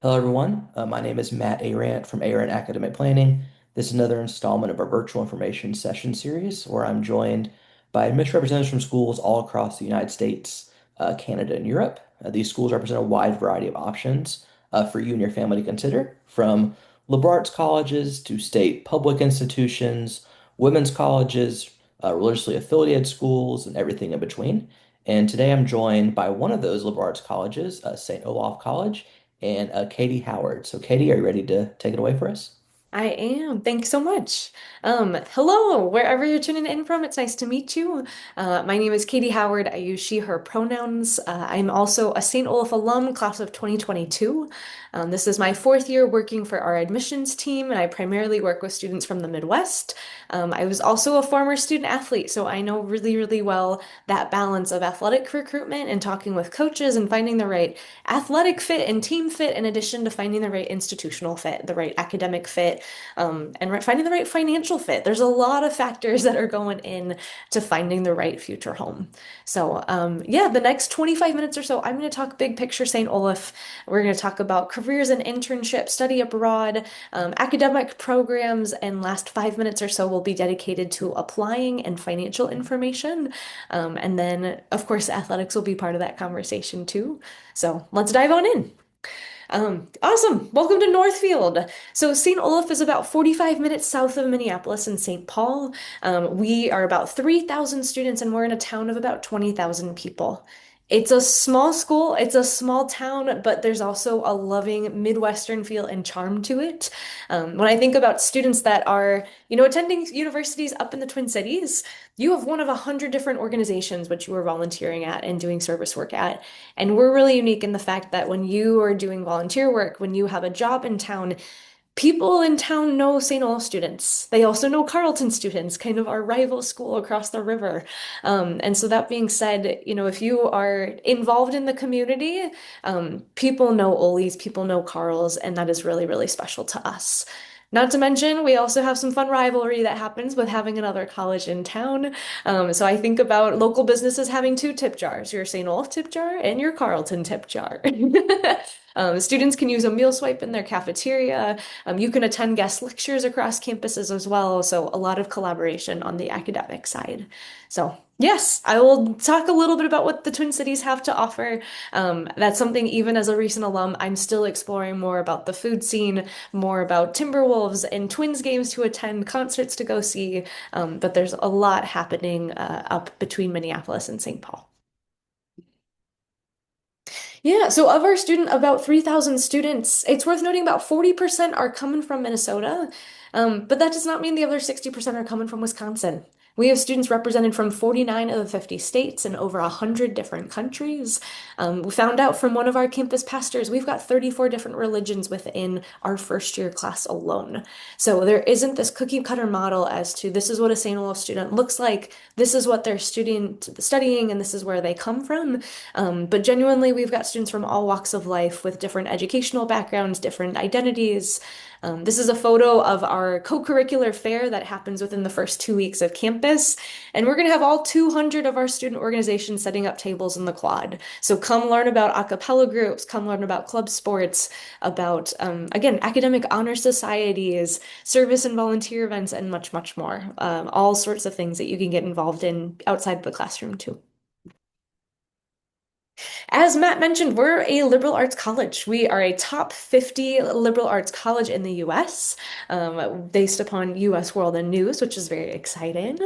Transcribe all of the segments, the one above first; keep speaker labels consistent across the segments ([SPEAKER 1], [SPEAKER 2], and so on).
[SPEAKER 1] Hello, everyone. My name is Matt Arant from Arant Academic Planning. This is another installment of our virtual information session series where I'm joined by admission representatives from schools all across the United States, Canada, and Europe. These schools represent a wide variety of options for you and your family to consider, from liberal arts colleges to state public institutions, women's colleges, religiously affiliated schools, and everything in between. And today I'm joined by one of those liberal arts colleges, St. Olaf College and Katie Howard. So, Katie, are you ready to take it away for us?
[SPEAKER 2] I am. Thanks so much. Hello, wherever you're tuning in from, it's nice to meet you. My name is Katie Howard. I use she, her pronouns. I'm also a St. Olaf alum, class of 2022. This is my fourth year working for our admissions team, and I primarily work with students from the Midwest. I was also a former student athlete, so I know really, really well that balance of athletic recruitment and talking with coaches and finding the right athletic fit and team fit, in addition to finding the right institutional fit, the right academic fit, and finding the right financial fit. There's a lot of factors that are going in to finding the right future home. So, yeah, the next 25 minutes or so, I'm going to talk big picture St. Olaf. We're going to talk about careers and internships, study abroad, academic programs, and last 5 minutes or so will be dedicated to applying and financial information. And then, of course, athletics will be part of that conversation too. So let's dive on in. Awesome. Welcome to Northfield. So St. Olaf is about 45 minutes south of Minneapolis and St. Paul. We are about 3,000 students and we're in a town of about 20,000 people. It's a small school, it's a small town, but there's also a loving Midwestern feel and charm to it. When I think about students that are, attending universities up in the Twin Cities, you have one of 100 different organizations which you are volunteering at and doing service work at. And we're really unique in the fact that when you are doing volunteer work, when you have a job in town, people in town know St. Olaf students. They also know Carleton students, kind of our rival school across the river. And so that being said, if you are involved in the community, people know Ollie's, people know Carl's, and that is really, really special to us. Not to mention, we also have some fun rivalry that happens with having another college in town. So I think about local businesses having two tip jars, your St. Olaf tip jar and your Carleton tip jar. Students can use a meal swipe in their cafeteria. You can attend guest lectures across campuses as well. So a lot of collaboration on the academic side. So yes, I will talk a little bit about what the Twin Cities have to offer. That's something even as a recent alum, I'm still exploring more about the food scene, more about Timberwolves and Twins games to attend, concerts to go see. But there's a lot happening up between Minneapolis and St. Paul. Yeah, so of our about 3,000 students, it's worth noting about 40% are coming from Minnesota, but that does not mean the other 60% are coming from Wisconsin. We have students represented from 49 of the 50 states and over 100 different countries. We found out from one of our campus pastors, we've got 34 different religions within our first year class alone. So there isn't this cookie cutter model as to this is what a St. Olaf student looks like, this is what they're studying, and this is where they come from. But genuinely, we've got students from all walks of life with different educational backgrounds, different identities. This is a photo of our co-curricular fair that happens within the first 2 weeks of campus. And we're going to have all 200 of our student organizations setting up tables in the quad. So come learn about a cappella groups, come learn about club sports, about, again, academic honor societies, service and volunteer events, and much, much more. All sorts of things that you can get involved in outside the classroom, too. As Matt mentioned, we're a liberal arts college. We are a top 50 liberal arts college in the US, based upon US World and News, which is very exciting.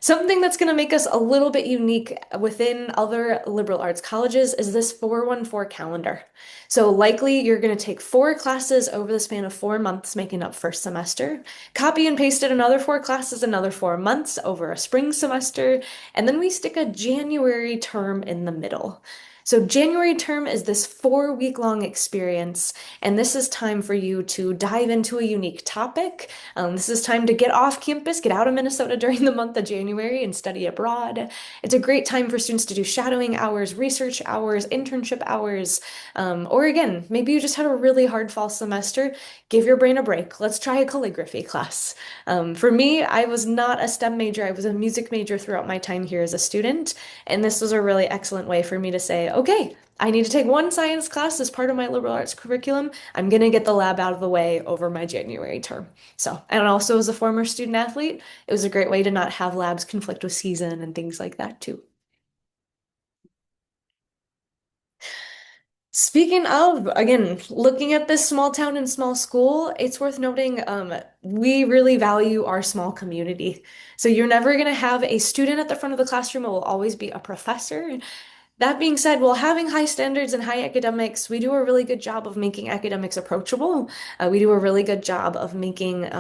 [SPEAKER 2] Something that's going to make us a little bit unique within other liberal arts colleges is this 414 calendar. So likely you're going to take four classes over the span of 4 months, making up first semester, copy and pasted another four classes, another 4 months over a spring semester, and then we stick a January term in the middle. So January term is this 4 week long experience, and this is time for you to dive into a unique topic. This is time to get off campus, get out of Minnesota during the month of January and study abroad. It's a great time for students to do shadowing hours, research hours, internship hours, or again, maybe you just had a really hard fall semester. Give your brain a break. Let's try a calligraphy class. For me, I was not a STEM major. I was a music major throughout my time here as a student. And this was a really excellent way for me to say, okay, I need to take one science class as part of my liberal arts curriculum. I'm going to get the lab out of the way over my January term. So, and also as a former student athlete, it was a great way to not have labs conflict with season and things like that too. Speaking of, again, looking at this small town and small school, it's worth noting we really value our small community. So you're never going to have a student at the front of the classroom. It will always be a professor. That being said, while having high standards and high academics, we do a really good job of making academics approachable. We do a really good job of making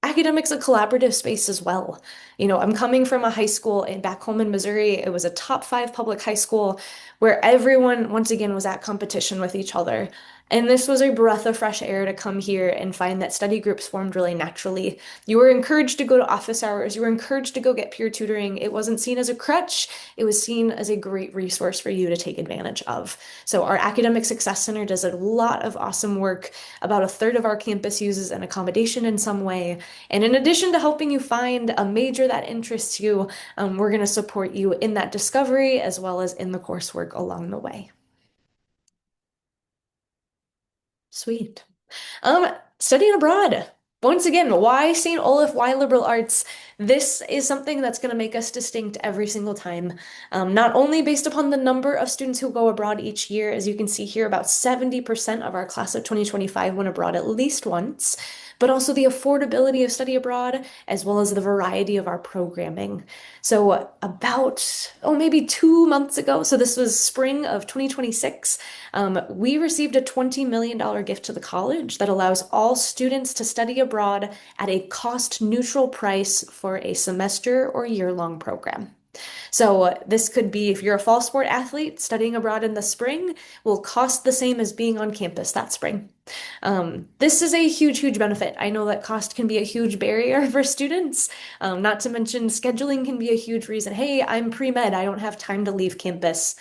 [SPEAKER 2] academics a collaborative space as well. You know, I'm coming from a high school in back home in Missouri. It was a top five public high school where everyone, once again, was at competition with each other. And this was a breath of fresh air to come here and find that study groups formed really naturally. You were encouraged to go to office hours. You were encouraged to go get peer tutoring. It wasn't seen as a crutch. It was seen as a great resource for you to take advantage of. So our Academic Success Center does a lot of awesome work. About a third of our campus uses an accommodation in some way. And in addition to helping you find a major that interests you, we're going to support you in that discovery as well as in the coursework along the way. Sweet. Studying abroad. Once again, why St. Olaf? Why liberal arts? This is something that's going to make us distinct every single time. Not only based upon the number of students who go abroad each year, as you can see here, about 70% of our class of 2025 went abroad at least once, but also the affordability of study abroad, as well as the variety of our programming. So about, oh, maybe 2 months ago, so this was spring of 2026, we received a $20 million gift to the college that allows all students to study abroad at a cost-neutral price for a semester or year-long program. So this could be if you're a fall sport athlete, studying abroad in the spring will cost the same as being on campus that spring. This is a huge, huge benefit. I know that cost can be a huge barrier for students, not to mention scheduling can be a huge reason. Hey, I'm pre-med, I don't have time to leave campus.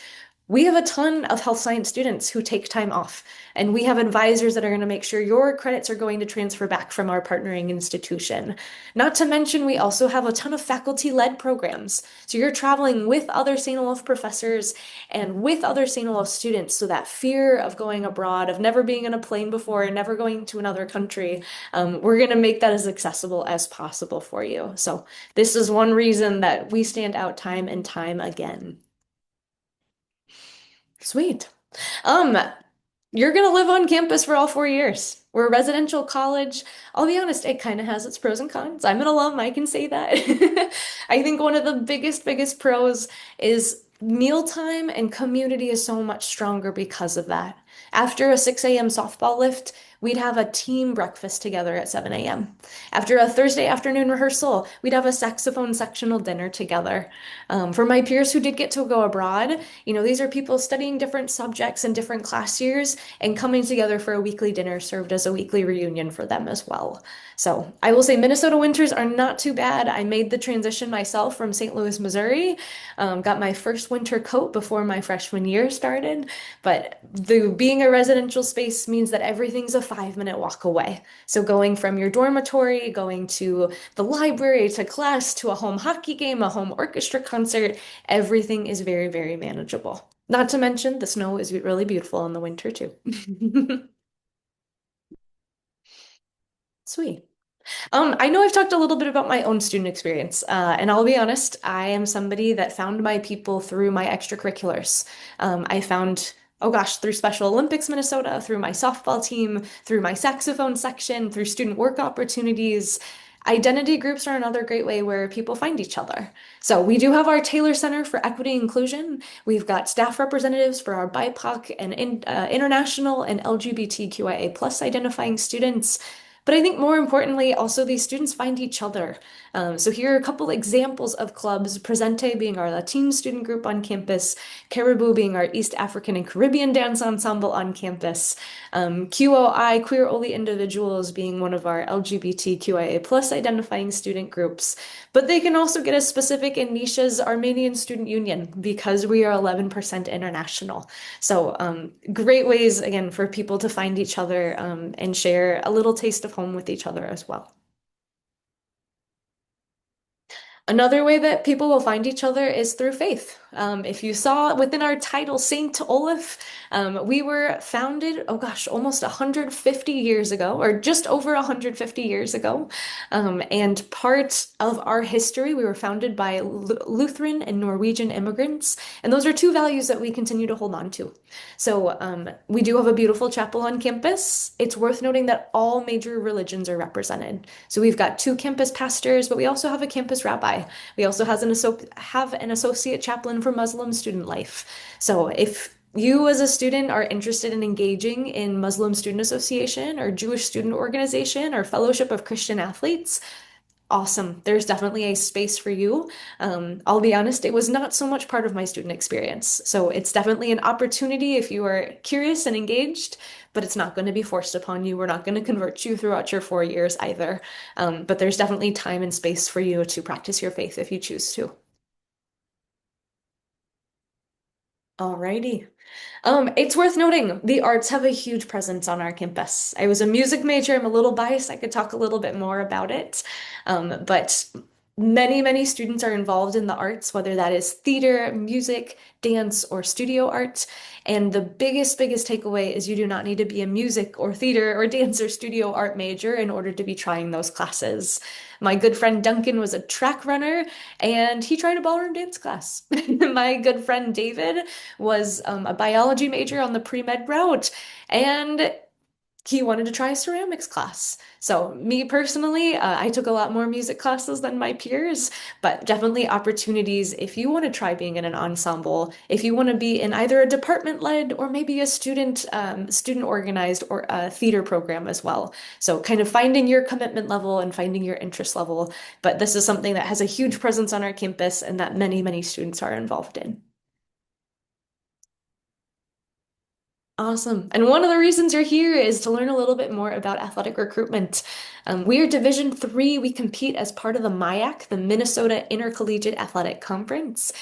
[SPEAKER 2] We have a ton of health science students who take time off, and we have advisors that are going to make sure your credits are going to transfer back from our partnering institution. Not to mention, we also have a ton of faculty-led programs. So you're traveling with other St. Olaf professors and with other St. Olaf students. So that fear of going abroad, of never being in a plane before, and never going to another country, we're going to make that as accessible as possible for you. So this is one reason that we stand out time and time again. Sweet. Um, you're gonna live on campus for all 4 years. We're a residential college. I'll be honest, it kind of has its pros and cons. I'm an alum, I can say that. I think one of the biggest pros is mealtime and community is so much stronger because of that. After a 6 a.m. softball lift, we'd have a team breakfast together at 7 a.m. After a Thursday afternoon rehearsal, we'd have a saxophone sectional dinner together. For my peers who did get to go abroad, you know, these are people studying different subjects in different class years, and coming together for a weekly dinner served as a weekly reunion for them as well. So I will say Minnesota winters are not too bad. I made the transition myself from St. Louis, Missouri, got my first winter coat before my freshman year started. But being a residential space means that everything's a 5 minute walk away. So going from your dormitory, going to the library, to class, to a home hockey game, a home orchestra concert, everything is very, very manageable. Not to mention the snow is really beautiful in the winter too. Sweet. I know I've talked a little bit about my own student experience, and I'll be honest, I am somebody that found my people through my extracurriculars. I found, oh gosh, through Special Olympics Minnesota, through my softball team, through my saxophone section, through student work opportunities. Identity groups are another great way where people find each other. So we do have our Taylor Center for Equity and Inclusion. We've got staff representatives for our BIPOC and international and LGBTQIA plus identifying students. But I think more importantly, also these students find each other. So here are a couple examples of clubs, Presente being our Latin student group on campus, Caribou being our East African and Caribbean dance ensemble on campus, QOI, Queer Only Individuals being one of our LGBTQIA plus identifying student groups. But they can also get as specific in niches Armenian Student Union because we are 11% international. So great ways, again, for people to find each other and share a little taste of home with each other as well. Another way that people will find each other is through faith. If you saw within our title, Saint Olaf, we were founded, oh gosh, almost 150 years ago, or just over 150 years ago. And part of our history, we were founded by Lutheran and Norwegian immigrants. And those are two values that we continue to hold on to. So we do have a beautiful chapel on campus. It's worth noting that all major religions are represented. So we've got two campus pastors, but we also have a campus rabbi. We also have an associate chaplain for Muslim student life. So if you as a student are interested in engaging in Muslim Student Association or Jewish Student Organization or Fellowship of Christian Athletes, awesome. There's definitely a space for you. I'll be honest, it was not so much part of my student experience. So it's definitely an opportunity if you are curious and engaged, but it's not going to be forced upon you. We're not going to convert you throughout your 4 years either. But there's definitely time and space for you to practice your faith if you choose to. Alrighty. It's worth noting the arts have a huge presence on our campus. I was a music major. I'm a little biased. I could talk a little bit more about it. But many students are involved in the arts, whether that is theater, music, dance, or studio art. And the biggest takeaway is you do not need to be a music or theater or dance or studio art major in order to be trying those classes. My good friend Duncan was a track runner and he tried a ballroom dance class. My good friend David was a biology major on the pre-med route, and he wanted to try a ceramics class. So, me personally, I took a lot more music classes than my peers, but definitely opportunities if you want to try being in an ensemble, if you want to be in either a department-led or maybe a student organized or a theater program as well. So, kind of finding your commitment level and finding your interest level. But this is something that has a huge presence on our campus and that many students are involved in. Awesome. And one of the reasons you're here is to learn a little bit more about athletic recruitment. We are Division III. We compete as part of the MIAC, the Minnesota Intercollegiate Athletic Conference.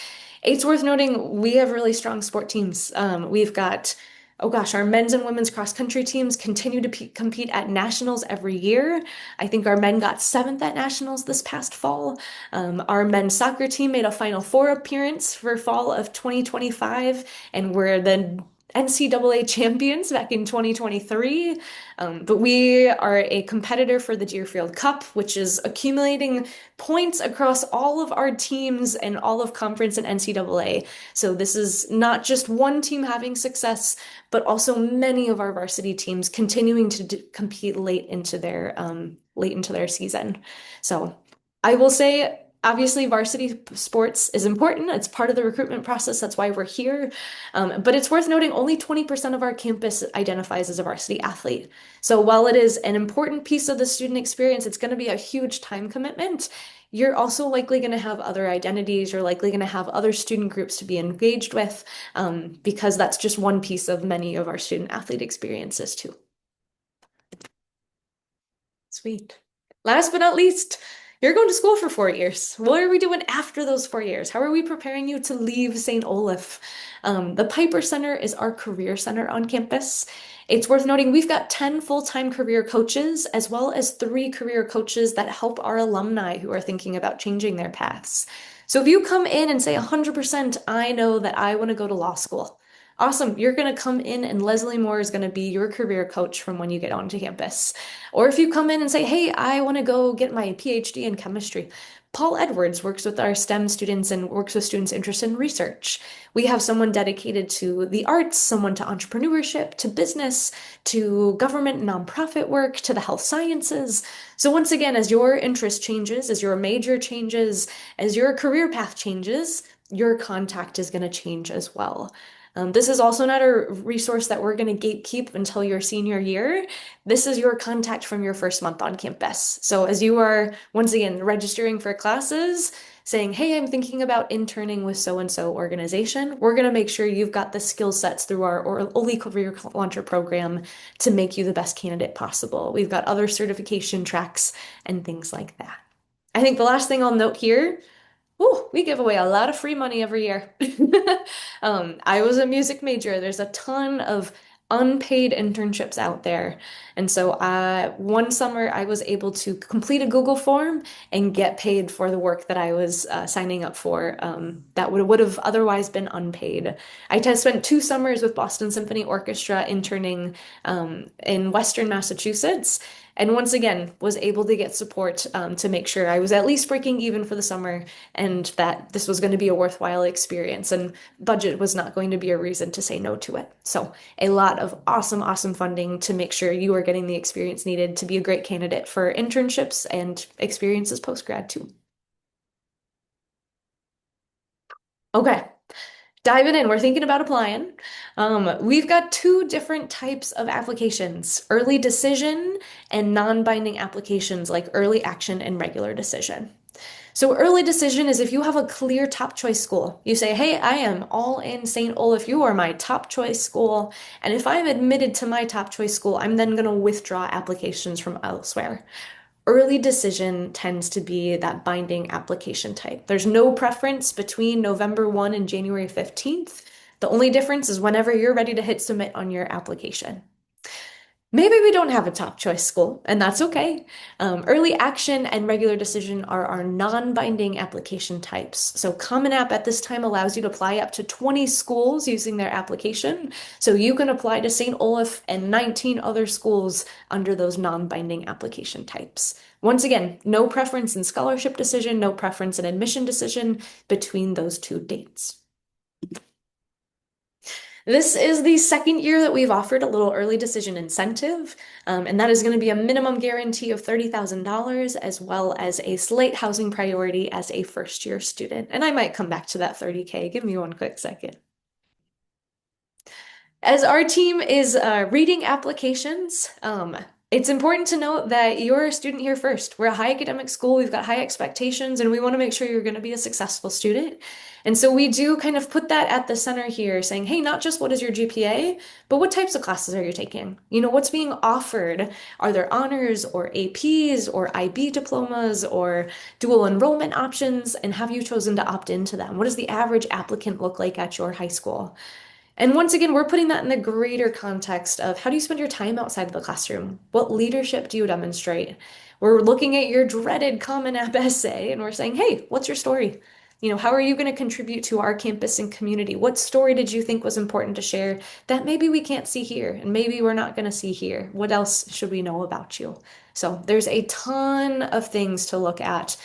[SPEAKER 2] It's worth noting we have really strong sport teams. We've got, oh gosh, our men's and women's cross country teams continue to compete at nationals every year. I think our men got seventh at nationals this past fall. Our men's soccer team made a Final Four appearance for fall of 2025, and we're the NCAA champions back in 2023. But we are a competitor for the Deerfield Cup, which is accumulating points across all of our teams and all of conference and NCAA. So this is not just one team having success, but also many of our varsity teams continuing to compete late into their season. So I will say, obviously, varsity sports is important. It's part of the recruitment process. That's why we're here. But it's worth noting only 20% of our campus identifies as a varsity athlete. So while it is an important piece of the student experience, it's going to be a huge time commitment. You're also likely going to have other identities. You're likely going to have other student groups to be engaged with, because that's just one piece of many of our student athlete experiences too. Sweet. Last but not least, you're going to school for 4 years. What are we doing after those 4 years? How are we preparing you to leave St. Olaf? The Piper Center is our career center on campus. It's worth noting we've got 10 full-time career coaches, as well as 3 career coaches that help our alumni who are thinking about changing their paths. So if you come in and say 100%, I know that I want to go to law school. Awesome. You're going to come in and Leslie Moore is going to be your career coach from when you get onto campus. Or if you come in and say, hey, I want to go get my PhD in chemistry, Paul Edwards works with our STEM students and works with students interested in research. We have someone dedicated to the arts, someone to entrepreneurship, to business, to government and nonprofit work, to the health sciences. So once again, as your interest changes, as your major changes, as your career path changes, your contact is going to change as well. This is also not a resource that we're going to gatekeep until your senior year. This is your contact from your first month on campus. So as you are, once again, registering for classes, saying, hey, I'm thinking about interning with so-and-so organization, we're going to make sure you've got the skill sets through our Oli Career Launcher program to make you the best candidate possible. We've got other certification tracks and things like that. I think the last thing I'll note here. Oh, we give away a lot of free money every year. I was a music major. There's a ton of unpaid internships out there. And so one summer I was able to complete a Google form and get paid for the work that I was signing up for that would have otherwise been unpaid. Spent 2 summers with Boston Symphony Orchestra interning in Western Massachusetts. And once again, was able to get support to make sure I was at least breaking even for the summer and that this was going to be a worthwhile experience. And budget was not going to be a reason to say no to it. So, a lot of awesome, awesome funding to make sure you are getting the experience needed to be a great candidate for internships and experiences post grad too. Okay, diving in, we're thinking about applying. We've got two different types of applications, early decision and non-binding applications like early action and regular decision. So early decision is if you have a clear top choice school. You say, hey, I am all in St. Olaf. You are my top choice school. And if I'm admitted to my top choice school, I'm then going to withdraw applications from elsewhere. Early decision tends to be that binding application type. There's no preference between November 1 and January 15th. The only difference is whenever you're ready to hit submit on your application. Maybe we don't have a top choice school, and that's okay. Early action and regular decision are our non-binding application types. So Common App at this time allows you to apply up to 20 schools using their application. So you can apply to St. Olaf and 19 other schools under those non-binding application types. Once again, no preference in scholarship decision, no preference in admission decision between those two dates. This is the second year that we've offered a little early decision incentive, and that is going to be a minimum guarantee of $30,000 as well as a slight housing priority as a first year student. And I might come back to that 30K. Give me one quick second. As our team is reading applications, it's important to note that you're a student here first. We're a high academic school, we've got high expectations, and we want to make sure you're going to be a successful student. And so we do kind of put that at the center here, saying, hey, not just what is your GPA, but what types of classes are you taking? You know, what's being offered? Are there honors or APs or IB diplomas or dual enrollment options? And have you chosen to opt into them? What does the average applicant look like at your high school? And once again, we're putting that in the greater context of how do you spend your time outside of the classroom? What leadership do you demonstrate? We're looking at your dreaded Common App essay and we're saying, hey, what's your story? You know, how are you going to contribute to our campus and community? What story did you think was important to share that maybe we can't see here and maybe we're not going to see here? What else should we know about you? So there's a ton of things to look at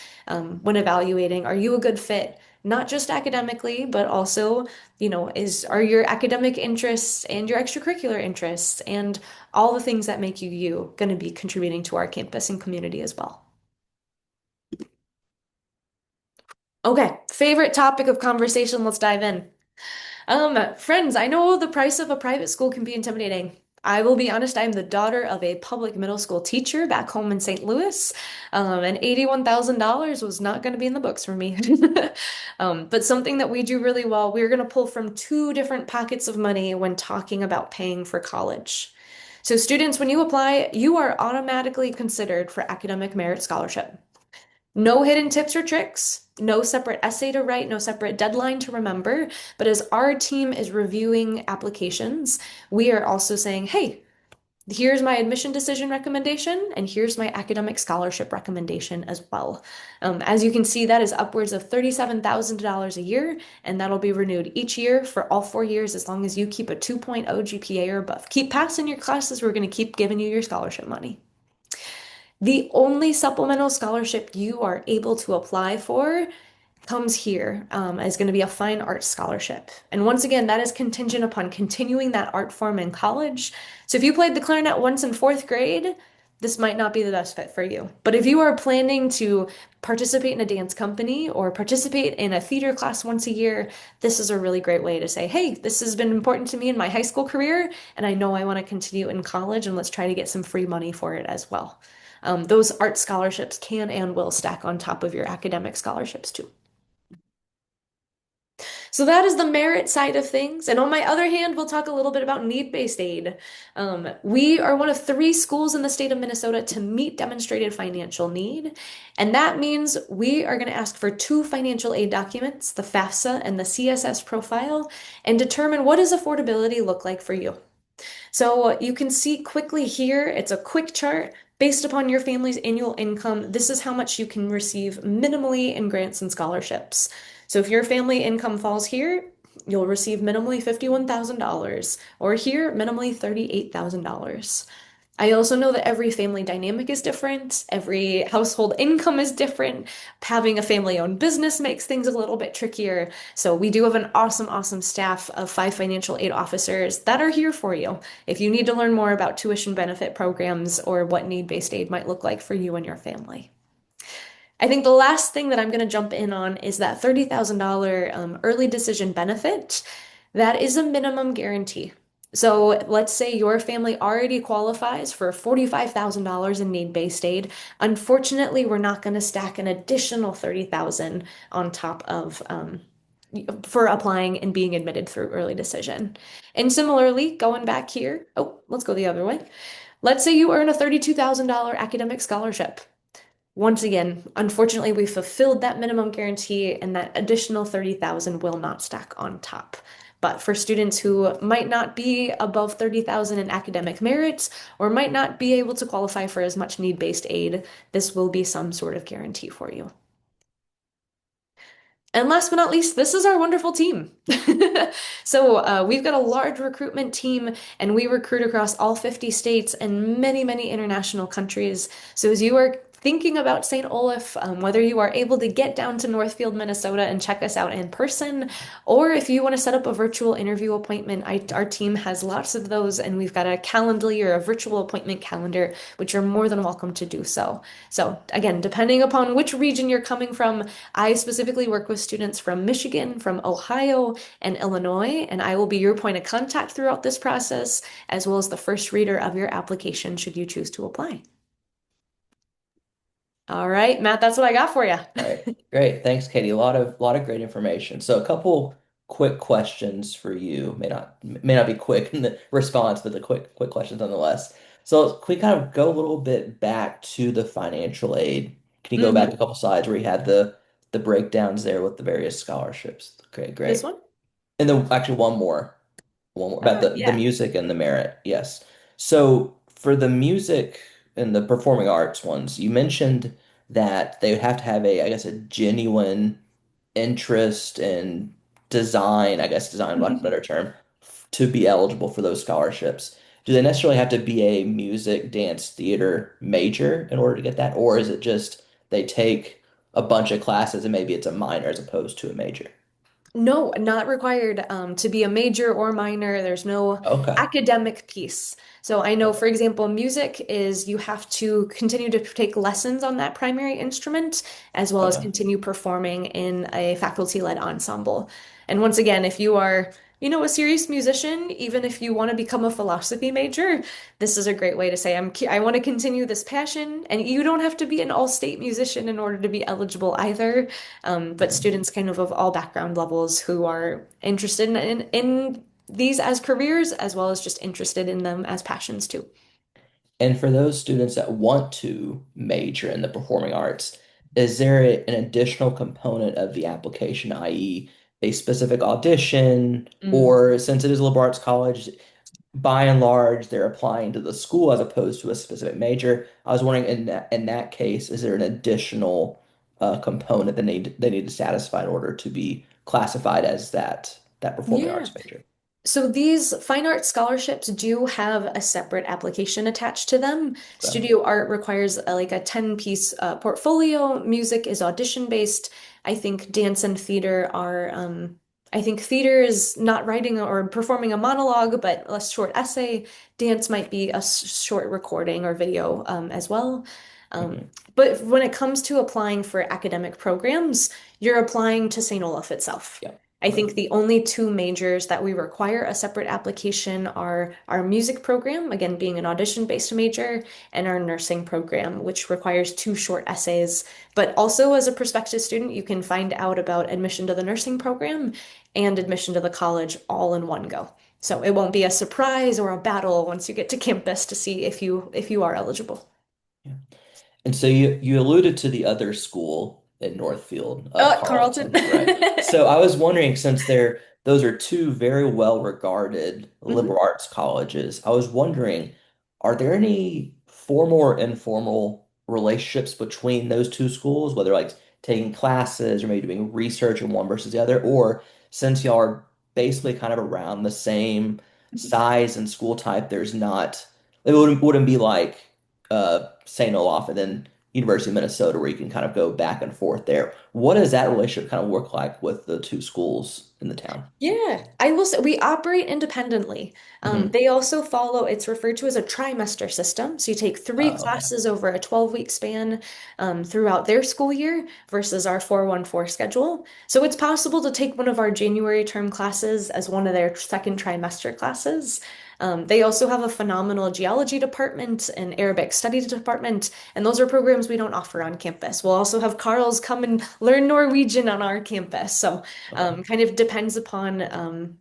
[SPEAKER 2] when evaluating, are you a good fit? Not just academically, but also, you know, are your academic interests and your extracurricular interests and all the things that make you you going to be contributing to our campus and community as well. Okay, favorite topic of conversation, let's dive in. Friends, I know the price of a private school can be intimidating. I will be honest, I'm the daughter of a public middle school teacher back home in St. Louis, and $81,000 was not going to be in the books for me. But something that we do really well, we're going to pull from two different pockets of money when talking about paying for college. So, students, when you apply, you are automatically considered for academic merit scholarship. No hidden tips or tricks, no separate essay to write, no separate deadline to remember. But as our team is reviewing applications, we are also saying, hey, here's my admission decision recommendation, and here's my academic scholarship recommendation as well. As you can see, that is upwards of $37,000 a year, and that'll be renewed each year for all 4 years as long as you keep a 2.0 GPA or above. Keep passing your classes, we're going to keep giving you your scholarship money. The only supplemental scholarship you are able to apply for comes here is going to be a fine arts scholarship. And once again, that is contingent upon continuing that art form in college. So if you played the clarinet once in fourth grade, this might not be the best fit for you. But if you are planning to participate in a dance company or participate in a theater class once a year, this is a really great way to say, hey, this has been important to me in my high school career, and I know I want to continue in college, and let's try to get some free money for it as well. Those art scholarships can and will stack on top of your academic scholarships too. So that is the merit side of things. And on my other hand, we'll talk a little bit about need-based aid. We are one of 3 schools in the state of Minnesota to meet demonstrated financial need. And that means we are going to ask for 2 financial aid documents, the FAFSA and the CSS profile, and determine what does affordability look like for you. So you can see quickly here, it's a quick chart based upon your family's annual income. This is how much you can receive minimally in grants and scholarships. So if your family income falls here, you'll receive minimally $51,000, or here, minimally $38,000. I also know that every family dynamic is different, every household income is different. Having a family-owned business makes things a little bit trickier. So we do have an awesome, awesome staff of 5 financial aid officers that are here for you if you need to learn more about tuition benefit programs or what need-based aid might look like for you and your family. I think the last thing that I'm going to jump in on is that $30,000 early decision benefit. That is a minimum guarantee. So let's say your family already qualifies for $45,000 in need-based aid. Unfortunately, we're not going to stack an additional 30,000 on top of for applying and being admitted through early decision. And similarly, going back here, oh, let's go the other way. Let's say you earn a $32,000 academic scholarship. Once again, unfortunately, we fulfilled that minimum guarantee and that additional 30,000 will not stack on top. But for students who might not be above 30,000 in academic merits or might not be able to qualify for as much need-based aid, this will be some sort of guarantee for you. And last but not least, this is our wonderful team. So we've got a large recruitment team, and we recruit across all 50 states and many, many international countries. So as you are thinking about St. Olaf, whether you are able to get down to Northfield, Minnesota and check us out in person, or if you want to set up a virtual interview appointment, our team has lots of those, and we've got a Calendly or a virtual appointment calendar, which you're more than welcome to do so. So again, depending upon which region you're coming from, I specifically work with students from Michigan, from Ohio, and Illinois, and I will be your point of contact throughout this process, as well as the first reader of your application should you choose to apply. All right, Matt, that's what I got for you.
[SPEAKER 1] All right, great. Thanks, Katie. A lot of great information. So a couple quick questions for you. May not be quick in the response, but the quick questions nonetheless. So can we kind of go a little bit back to the financial aid? Can you go back
[SPEAKER 2] Hmm.
[SPEAKER 1] a couple slides where you had the breakdowns there with the various scholarships? Okay,
[SPEAKER 2] This
[SPEAKER 1] great.
[SPEAKER 2] one?
[SPEAKER 1] And then actually one more about the
[SPEAKER 2] Yeah.
[SPEAKER 1] music and the merit. Yes. So for the music and the performing arts ones, you mentioned that they would have to have I guess, a genuine interest in design, I guess design, lack of a better term, to be eligible for those scholarships. Do they necessarily have to be a music, dance, theater major in order to get that? Or is it just they take a bunch of classes and maybe it's a minor as opposed to a major?
[SPEAKER 2] No, not required to be a major or minor. There's no
[SPEAKER 1] Okay.
[SPEAKER 2] academic piece. So I know,
[SPEAKER 1] Okay.
[SPEAKER 2] for example, music is you have to continue to take lessons on that primary instrument, as well as
[SPEAKER 1] Okay.
[SPEAKER 2] continue performing in a faculty-led ensemble. And once again, if you are, a serious musician, even if you want to become a philosophy major, this is a great way to say I want to continue this passion. And you don't have to be an all-state musician in order to be eligible either. But
[SPEAKER 1] Mhm.
[SPEAKER 2] students kind of all background levels who are interested in these as careers as well as just interested in them as passions too.
[SPEAKER 1] And for those students that want to major in the performing arts, is there an additional component of the application, i.e., a specific audition,
[SPEAKER 2] Mm.
[SPEAKER 1] or since it is a liberal arts college, by and large, they're applying to the school as opposed to a specific major? I was wondering in that case, is there an additional component that they need to satisfy in order to be classified as that performing
[SPEAKER 2] Yeah.
[SPEAKER 1] arts major?
[SPEAKER 2] So these fine art scholarships do have a separate application attached to them.
[SPEAKER 1] Okay.
[SPEAKER 2] Studio art requires like a 10-piece portfolio. Music is audition based. I think dance and theater are, I think theater is not writing or performing a monologue, but a short essay. Dance might be a short recording or video as well. Um,
[SPEAKER 1] Hmm.
[SPEAKER 2] but when it comes to applying for academic programs, you're applying to St. Olaf itself.
[SPEAKER 1] Yeah.
[SPEAKER 2] I
[SPEAKER 1] Okay.
[SPEAKER 2] think the only two majors that we require a separate application are our music program, again, being an audition-based major, and our nursing program, which requires two short essays. But also, as a prospective student, you can find out about admission to the nursing program and admission to the college all in one go. So it won't be a surprise or a battle once you get to campus to see if you are eligible.
[SPEAKER 1] Yeah. And so you alluded to the other school in Northfield,
[SPEAKER 2] Carlton.
[SPEAKER 1] Carleton, right? So I was wondering, since they're those are two very well-regarded
[SPEAKER 2] Mhm.
[SPEAKER 1] liberal arts colleges. I was wondering, are there any formal or informal relationships between those two schools, whether like taking classes or maybe doing research in one versus the other, or since y'all are basically kind of around the same size and school type, there's not, it wouldn't be like St. Olaf and then University of Minnesota where you can kind of go back and forth there. What does that relationship kind of work like with the two schools in the town?
[SPEAKER 2] Yeah, I will say we operate independently.
[SPEAKER 1] Hmm.
[SPEAKER 2] They also follow, it's referred to as a trimester system. So you take three
[SPEAKER 1] Oh, okay.
[SPEAKER 2] classes over a 12-week span throughout their school year versus our 414 schedule. So it's possible to take one of our January term classes as one of their second trimester classes. They also have a phenomenal geology department and Arabic studies department, and those are programs we don't offer on campus. We'll also have Carls come and learn Norwegian on our campus. So
[SPEAKER 1] Okay.
[SPEAKER 2] kind of depends upon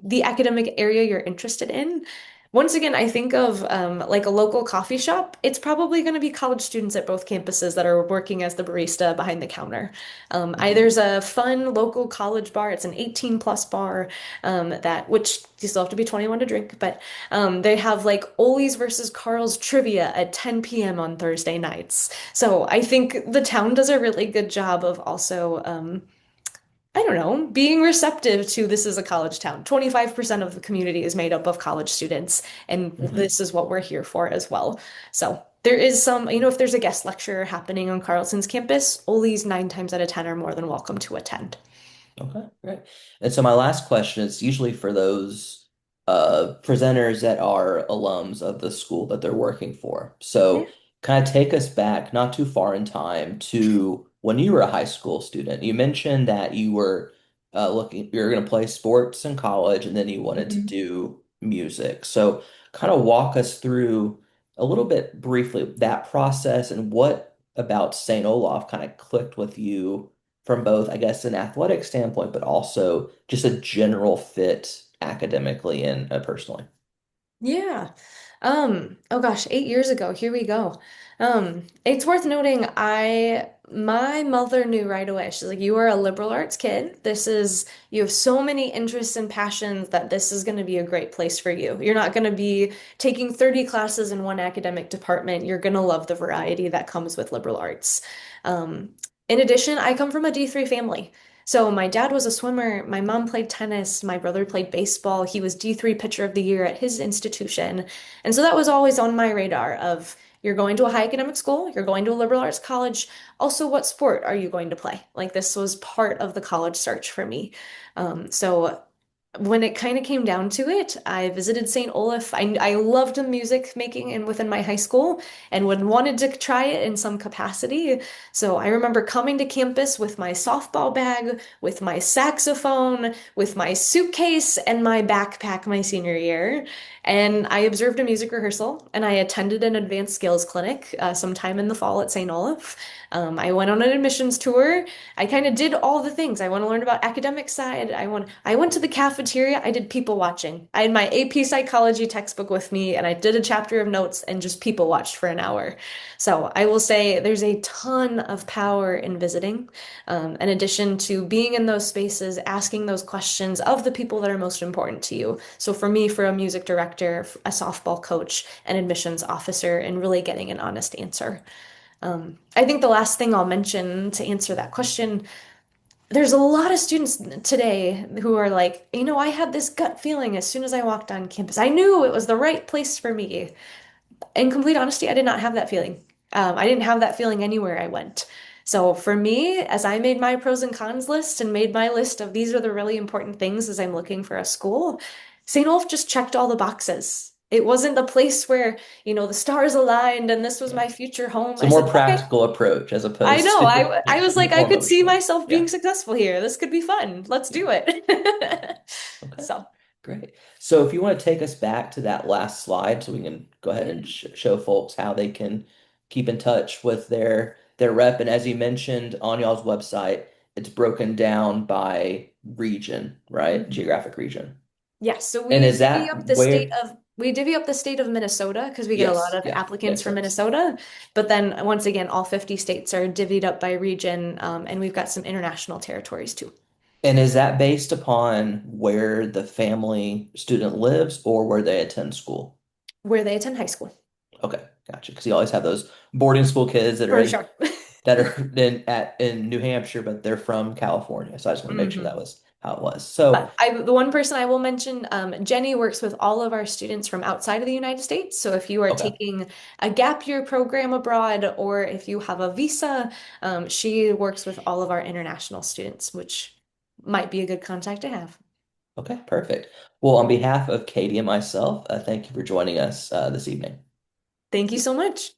[SPEAKER 2] the academic area you're interested in. Once again, I think of like a local coffee shop. It's probably going to be college students at both campuses that are working as the barista behind the counter.
[SPEAKER 1] Hmm.
[SPEAKER 2] There's a fun local college bar. It's an 18 plus bar that which you still have to be 21 to drink, but they have like Ollie's versus Carl's trivia at 10 p.m. on Thursday nights. So I think the town does a really good job of also I don't know, being receptive to this is a college town. 25% of the community is made up of college students, and
[SPEAKER 1] Hmm.
[SPEAKER 2] this is what we're here for as well. So there is some, if there's a guest lecture happening on Carlson's campus, Ollie's 9 times out of 10 are more than welcome to attend.
[SPEAKER 1] Okay, great. And so my last question is usually for those presenters that are alums of the school that they're working for.
[SPEAKER 2] Yeah.
[SPEAKER 1] So kind of take us back not too far in time to when you were a high school student. You mentioned that you were you were going to play sports in college and then you wanted to
[SPEAKER 2] Mhm.
[SPEAKER 1] do music. So kind of walk us through a little bit briefly that process and what about St. Olaf kind of clicked with you from both, I guess, an athletic standpoint, but also just a general fit academically and personally.
[SPEAKER 2] Yeah. Oh gosh, 8 years ago, here we go. It's worth noting my mother knew right away. She's like, you are a liberal arts kid. You have so many interests and passions that this is going to be a great place for you. You're not going to be taking 30 classes in one academic department. You're going to love the variety that comes with liberal arts. Um, in addition, I come from a D3 family. So my dad was a swimmer, my mom played tennis, my brother played baseball. He was D3 pitcher of the year at his institution. And so that was always on my radar of you're going to a high academic school, you're going to a liberal arts college. Also, what sport are you going to play? Like this was part of the college search for me. So when it kind of came down to it, I visited St. Olaf. I loved the music making and within my high school and would wanted to try it in some capacity. So I remember coming to campus with my softball bag, with my saxophone, with my suitcase and my backpack my senior year. And I observed a music rehearsal and I attended an advanced skills clinic sometime in the fall at St. Olaf. I went on an admissions tour. I kind of did all the things. I want to learn about academic side. I went to the cafeteria. I did people watching. I had my AP psychology textbook with me and I did a chapter of notes and just people watched for an hour. So I will say there's a ton of power in visiting. In addition to being in those spaces, asking those questions of the people that are most important to you. So for me, for a music director, a softball coach, an admissions officer, and really getting an honest answer. I think the last thing I'll mention to answer that question, there's a lot of students today who are like, I had this gut feeling as soon as I walked on campus. I knew it was the right place for me. In complete honesty, I did not have that feeling. I didn't have that feeling anywhere I went. So for me, as I made my pros and cons list and made my list of these are the really important things as I'm looking for a school, St. Olaf just checked all the boxes. It wasn't the place where, the stars aligned and this was
[SPEAKER 1] Yeah.
[SPEAKER 2] my future home.
[SPEAKER 1] It's a
[SPEAKER 2] I said,
[SPEAKER 1] more
[SPEAKER 2] okay,
[SPEAKER 1] practical approach as
[SPEAKER 2] I
[SPEAKER 1] opposed
[SPEAKER 2] know.
[SPEAKER 1] to,
[SPEAKER 2] I
[SPEAKER 1] yeah,
[SPEAKER 2] was like, I
[SPEAKER 1] more
[SPEAKER 2] could see
[SPEAKER 1] emotional.
[SPEAKER 2] myself being
[SPEAKER 1] Yeah.
[SPEAKER 2] successful here. This could be fun. Let's
[SPEAKER 1] Yeah.
[SPEAKER 2] do it.
[SPEAKER 1] Okay.
[SPEAKER 2] So,
[SPEAKER 1] Great. So if you want to take us back to that last slide so we can go ahead
[SPEAKER 2] yeah.
[SPEAKER 1] and show folks how they can keep in touch with their rep. And as you mentioned on y'all's website, it's broken down by region, right?
[SPEAKER 2] Mhm.
[SPEAKER 1] Geographic region.
[SPEAKER 2] Yes, so
[SPEAKER 1] And is that where?
[SPEAKER 2] we divvy up the state of Minnesota because we get a lot
[SPEAKER 1] Yes,
[SPEAKER 2] of
[SPEAKER 1] yeah,
[SPEAKER 2] applicants
[SPEAKER 1] makes
[SPEAKER 2] from
[SPEAKER 1] sense.
[SPEAKER 2] Minnesota. But then once again, all 50 states are divvied up by region, and we've got some international territories too.
[SPEAKER 1] And is that based upon where the family student lives or where they attend school?
[SPEAKER 2] Where they attend high school.
[SPEAKER 1] Okay, gotcha. Because you always have those boarding school kids
[SPEAKER 2] For sure.
[SPEAKER 1] that are in New Hampshire, but they're from California. So I just want to make sure that
[SPEAKER 2] hmm
[SPEAKER 1] was how it was. So
[SPEAKER 2] the one person I will mention, Jenny works with all of our students from outside of the United States. So if you are
[SPEAKER 1] okay,
[SPEAKER 2] taking a gap year program abroad or if you have a visa, she works with all of our international students, which might be a good contact to have.
[SPEAKER 1] okay, perfect. Well, on behalf of Katie and myself, thank you for joining us this evening.
[SPEAKER 2] Thank you so much.